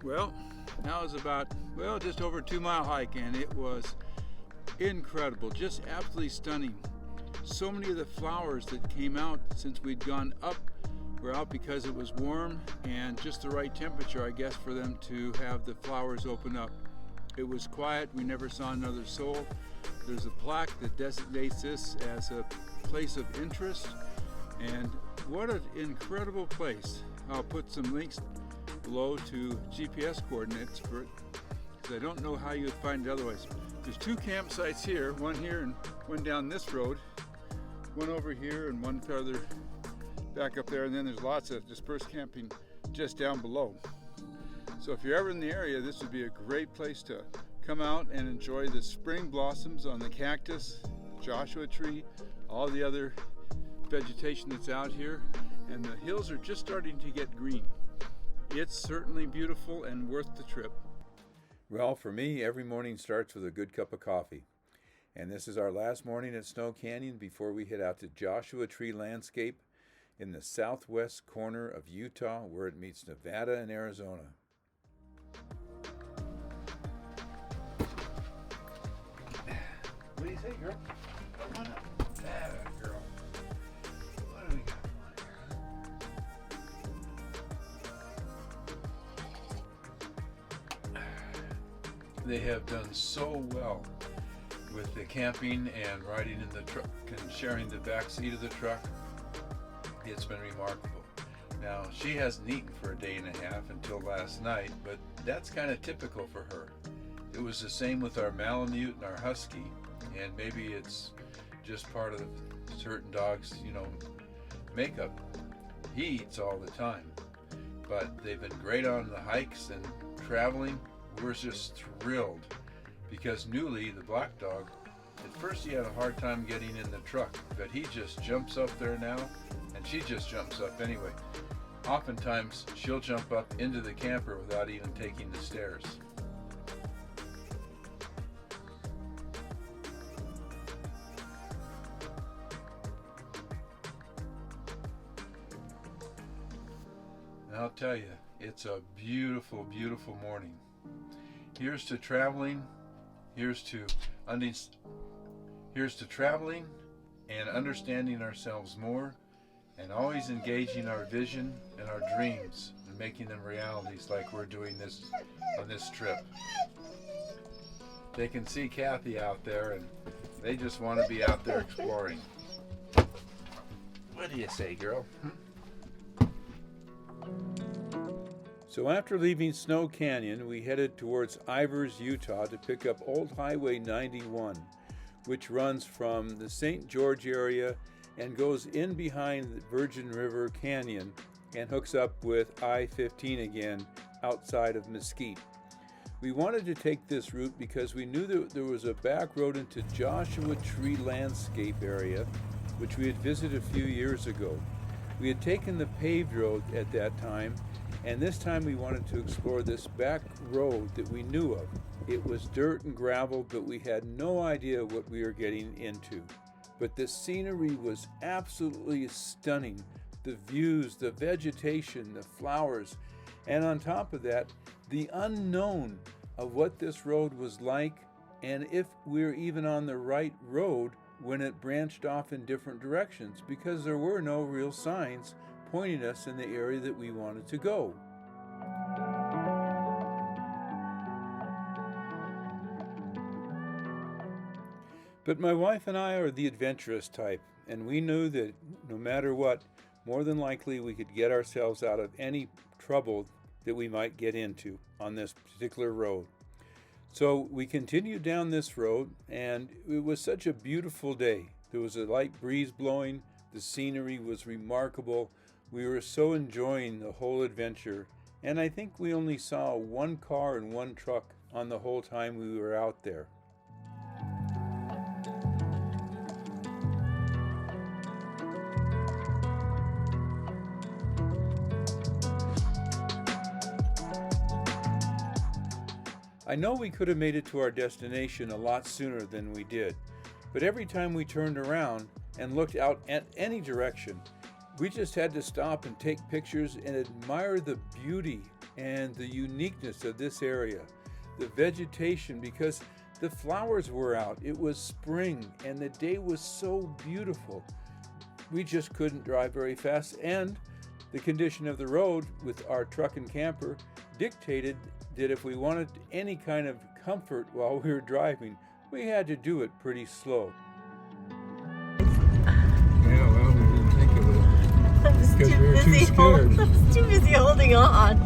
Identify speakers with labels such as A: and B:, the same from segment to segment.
A: Well, that was about, just over a 2 mile hike, and it was incredible, just absolutely stunning. So many of the flowers that came out since we'd gone up were out because it was warm and just the right temperature, I guess, for them to have the flowers open up. It was quiet, we never saw another soul. There's a plaque that designates this as a place of interest, and what an incredible place. I'll put some links below to GPS coordinates for it, because I don't know how you would find it otherwise. There's 2 campsites here, one here and one down this road, one over here and one further back up there, and then there's lots of dispersed camping just down below. So if you're ever in the area, this would be a great place to come out and enjoy the spring blossoms on the cactus, Joshua tree, all the other vegetation that's out here, and the hills are just starting to get green. It's certainly beautiful and worth the trip.
B: Well, for me, every morning starts with a good cup of coffee. And this is our last morning at Snow Canyon before we head out to Joshua Tree Landscape in the southwest corner of Utah, where it meets Nevada and Arizona. What do you say, girl? Come on up. There, girl. What do we got on here? They have done so well with the camping and riding in the truck and sharing the back seat of the truck. It's been remarkable. Now, she hasn't eaten for a day and a half until last night, but that's kind of typical for her. It was the same with our Malamute and our Husky, and maybe it's just part of certain dogs, makeup. He eats all the time, but they've been great on the hikes and traveling. We're just thrilled because Newly, the black dog, at first he had a hard time getting in the truck, but he just jumps up there now, and she just jumps up anyway. Oftentimes, she'll jump up into the camper without even taking the stairs. And I'll tell you, it's a beautiful, beautiful morning. Here's to traveling. Here's to traveling and understanding ourselves more, and always engaging our vision and our dreams and making them realities like we're doing this on this trip. They can see Kathy out there and they just want to be out there exploring. What do you say, girl? So after leaving Snow Canyon, we headed towards Ivers, Utah to pick up Old Highway 91, which runs from the St. George area and goes in behind the Virgin River Canyon and hooks up with I-15 again outside of Mesquite. We wanted to take this route because we knew that there was a back road into Joshua Tree Landscape area, which we had visited a few years ago. We had taken the paved road at that time, and this time we wanted to explore this back road that we knew of. It was dirt and gravel, but we had no idea what we were getting into. But the scenery was absolutely stunning. The views, the vegetation, the flowers, and on top of that, the unknown of what this road was like, and if we were even on the right road when it branched off in different directions, because there were no real signs pointing us in the area that we wanted to go. But my wife and I are the adventurous type, and we knew that no matter what, more than likely we could get ourselves out of any trouble that we might get into on this particular road. So we continued down this road, and it was such a beautiful day. There was a light breeze blowing, the scenery was remarkable. We were so enjoying the whole adventure, and I think we only saw one car and one truck on the whole time we were out there. I know we could have made it to our destination a lot sooner than we did, but every time we turned around and looked out at any direction, We just had to stop and take pictures and admire the beauty and the uniqueness of this area. The vegetation, because the flowers were out. It was spring and the day was so beautiful. We just couldn't drive very fast, and the condition of the road with our truck and camper dictated that if we wanted any kind of comfort while we were driving, we had to do it pretty slow.
A: Yeah, well, we didn't think of it.
C: I was
A: Because we were too scared.
C: I was too busy holding on.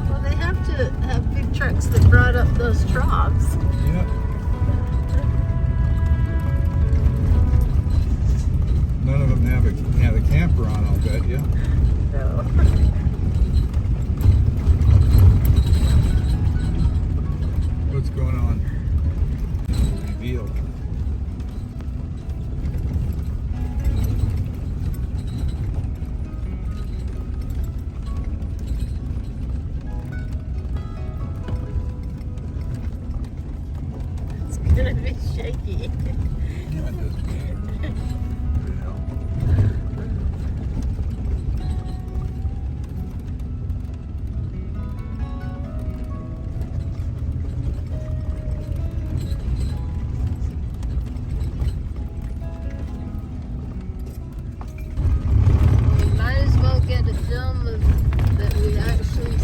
C: Well, they have to have big trucks that brought up those troughs.
A: Yep. None of them have a camper on, I'll bet you.
C: No.
A: What's going on? Reveal.
C: It's gonna be shaky.
A: Yeah, it does.
C: We might as well get a film of that we actually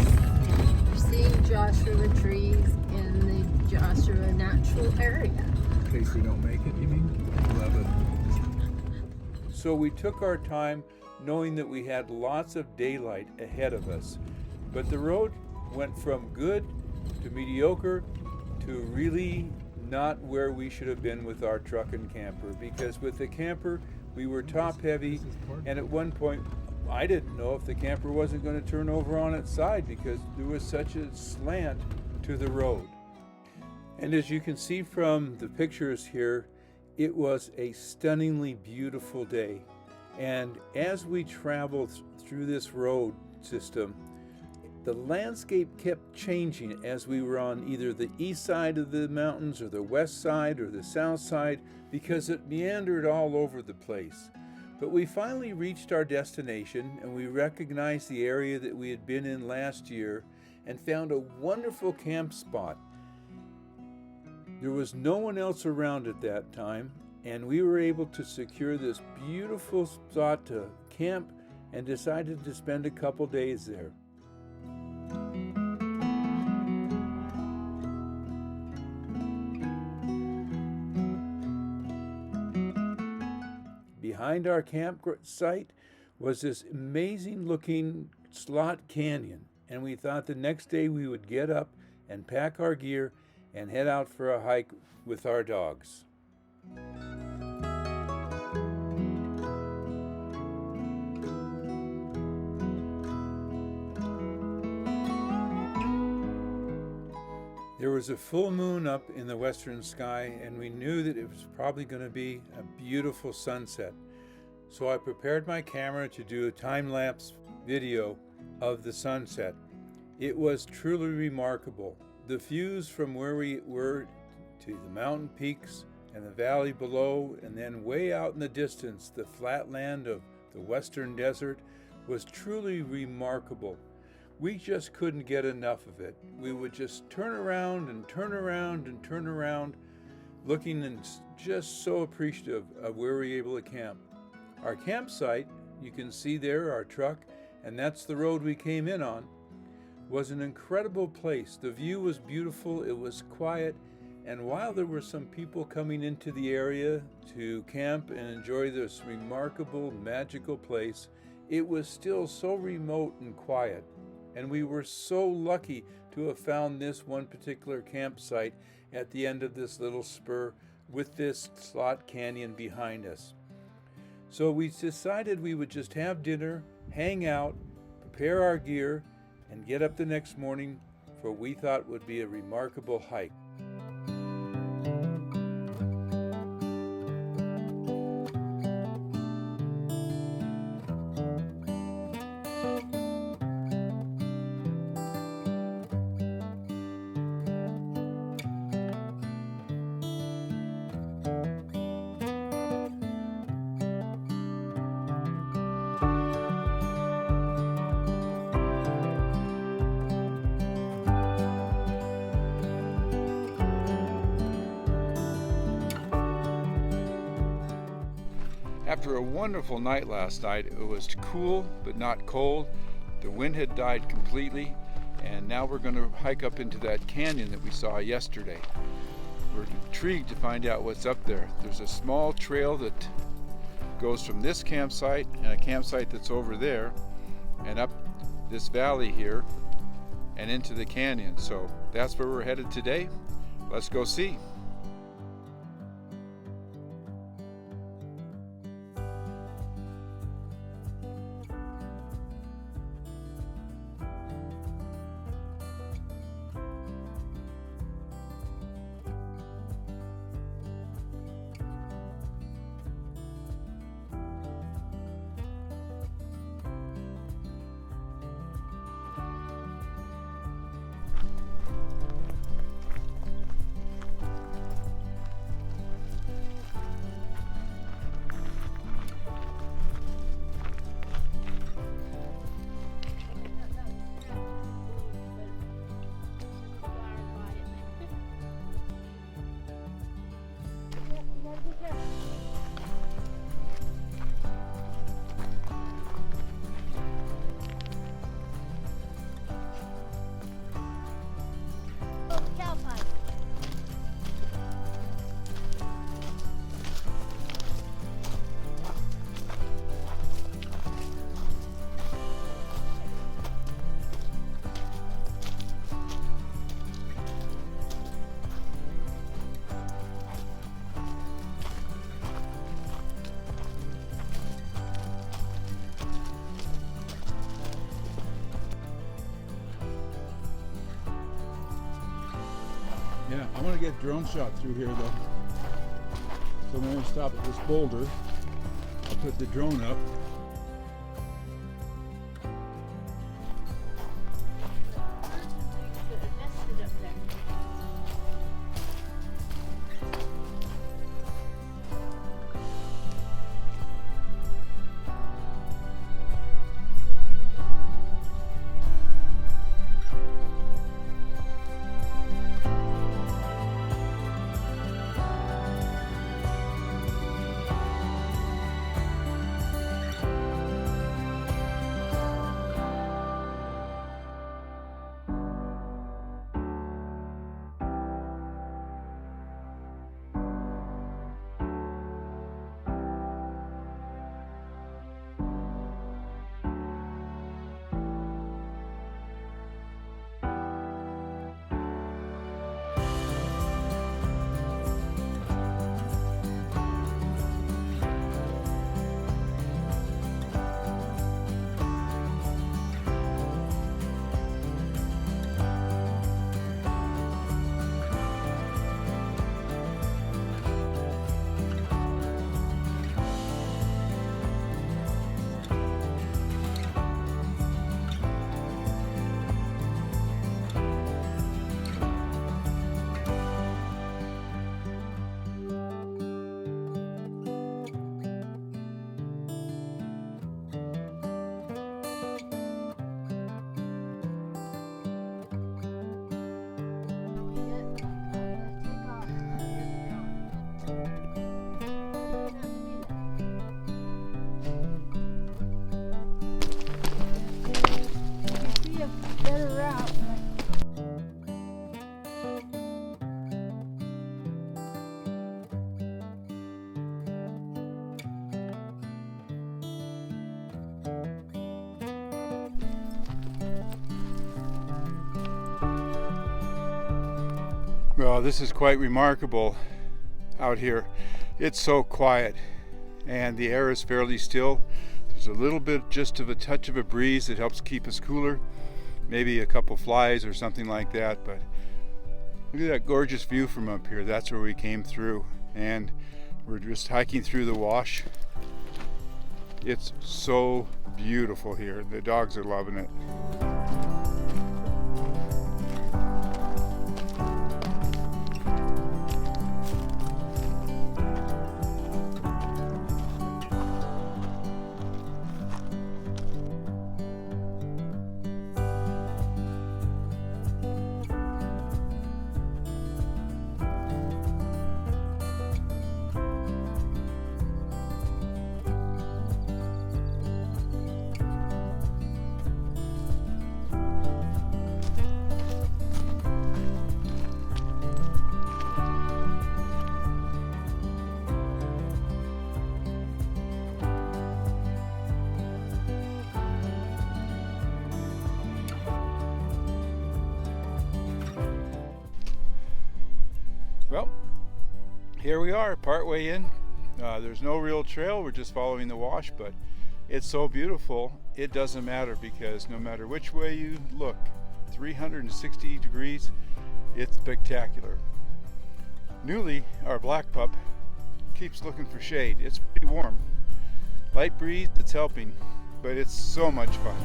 C: seeing Joshua trees in the Joshua natural area.
A: In case we don't make it, you mean? Love it.
B: So we took our time knowing that we had lots of daylight ahead of us. But the road went from good to mediocre to really not where we should have been with our truck and camper, because with the camper we were top heavy, and at one point I didn't know if the camper wasn't going to turn over on its side because there was such a slant to the road. And as you can see from the pictures here, it was a stunningly beautiful day. And as we traveled through this road system, the landscape kept changing as we were on either the east side of the mountains or the west side or the south side, because it meandered all over the place. But we finally reached our destination, and we recognized the area that we had been in last year and found a wonderful camp spot. There was no one else around at that time, and we were able to secure this beautiful spot to camp and decided to spend a couple days there. Behind our campsite was this amazing looking slot canyon, and we thought the next day we would get up and pack our gear and head out for a hike with our dogs. There was a full moon up in the western sky, and we knew that it was probably going to be a beautiful sunset. So I prepared my camera to do a time-lapse video of the sunset. It was truly remarkable. The views from where we were to the mountain peaks and the valley below, and then way out in the distance, the flat land of the western desert, was truly remarkable. We just couldn't get enough of it. We would just turn around and turn around and turn around, looking and just so appreciative of where we were able to camp. Our campsite, you can see there, our truck, and that's the road we came in on, was an incredible place. The view was beautiful, it was quiet, and while there were some people coming into the area to camp and enjoy this remarkable, magical place, it was still so remote and quiet. And we were so lucky to have found this one particular campsite at the end of this little spur with this slot canyon behind us. So we decided we would just have dinner, hang out, prepare our gear, and get up the next morning for what we thought would be a remarkable hike.
A: After a wonderful night last night, it was cool but not cold. The wind had died completely, and now we're going to hike up into that canyon that we saw yesterday. We're intrigued to find out what's up there. There's a small trail that goes from this campsite and a campsite that's over there and up this valley here and into the canyon. So that's where we're headed today. Let's go see. Yeah, I want to get drone shot through here though. So I'm going to stop at this boulder. I'll put the drone up. Well, this is quite remarkable out here. It's so quiet and the air is fairly still. There's a little bit just of a touch of a breeze that helps keep us cooler. Maybe a couple flies or something like that, but look at that gorgeous view from up here. That's where we came through, and we're just hiking through the wash. It's so beautiful here. The dogs are loving it. here we are, partway in. There's no real trail, we're just following the wash, but it's so beautiful, it doesn't matter, because no matter which way you look, 360 degrees, it's spectacular. Newly, our black pup keeps looking for shade. It's pretty warm. Light breeze, it's helping, but it's so much fun.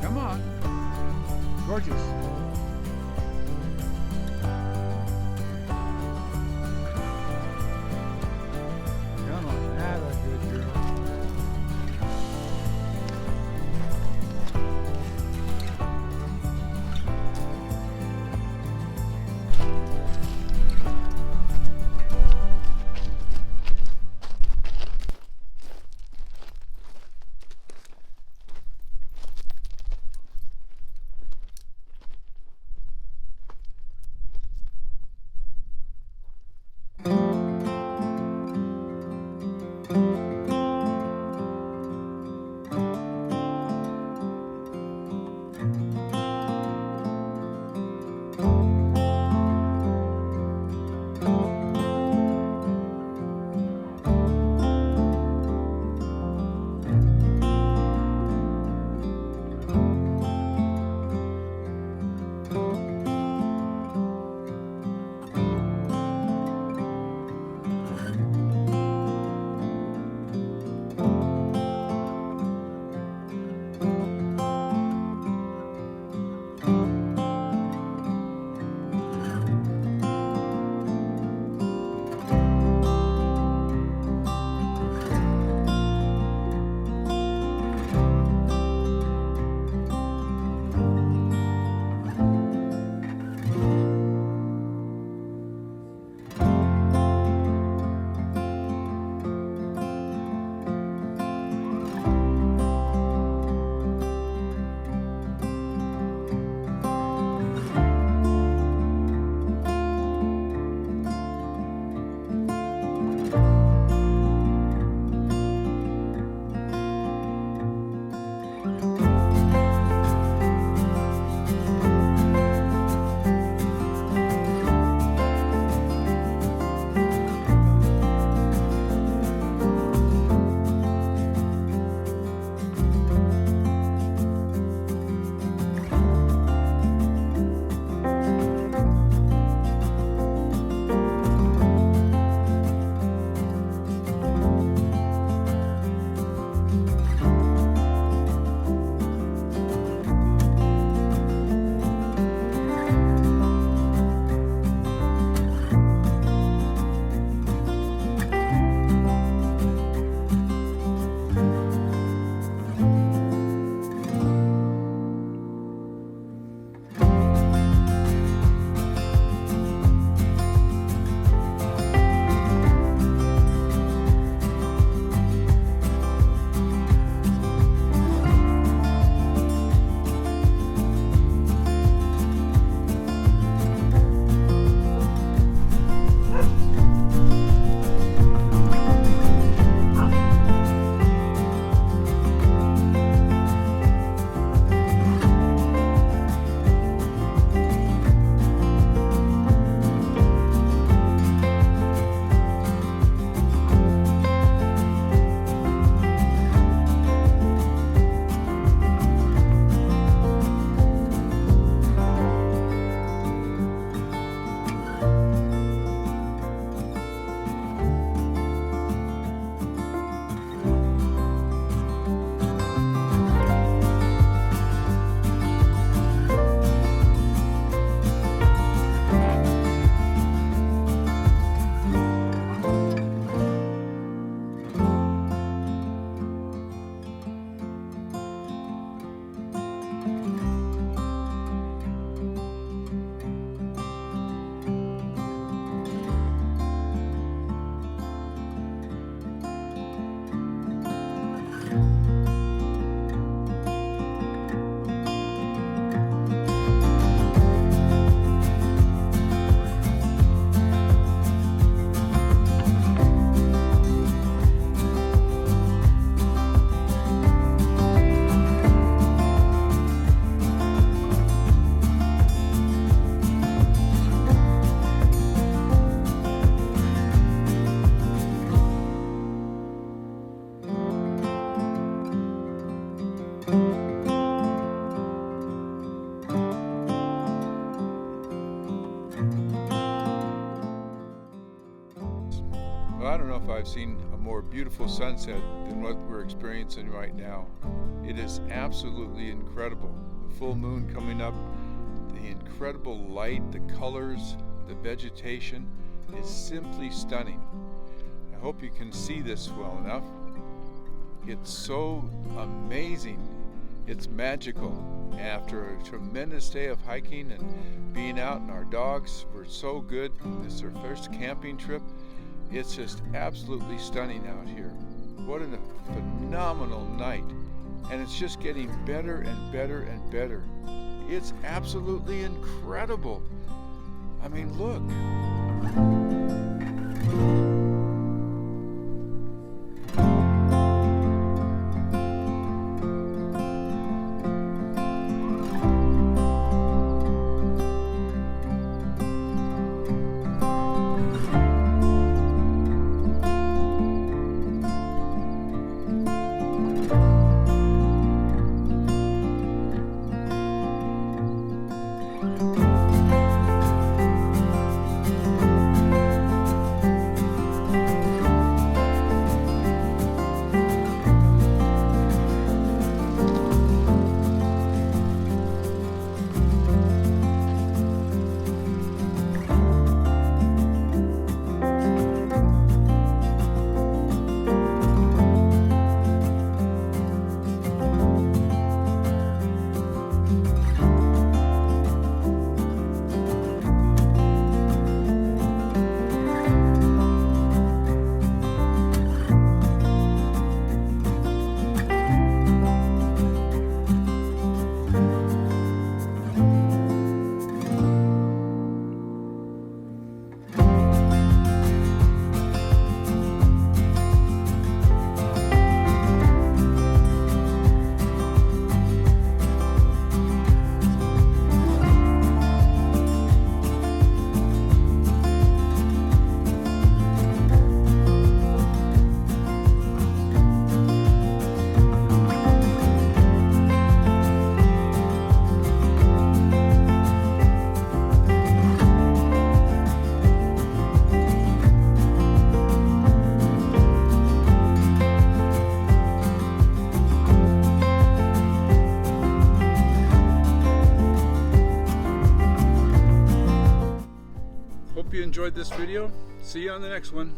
A: Come on. Gorgeous. Come on. That's a good girl.
B: I don't know if I've seen a more beautiful sunset than what we're experiencing right now. It is absolutely incredible. The full moon coming up, the incredible light, the colors, the vegetation is simply stunning. I hope you can see this well enough. It's so amazing. It's magical. After a tremendous day of hiking and being out, and our dogs were so good. It's their first camping trip. It's just absolutely stunning out here. What a phenomenal night. And it's just getting better and better and better. It's absolutely incredible. I mean, look.
A: Hope you enjoyed this video. See you on the next one.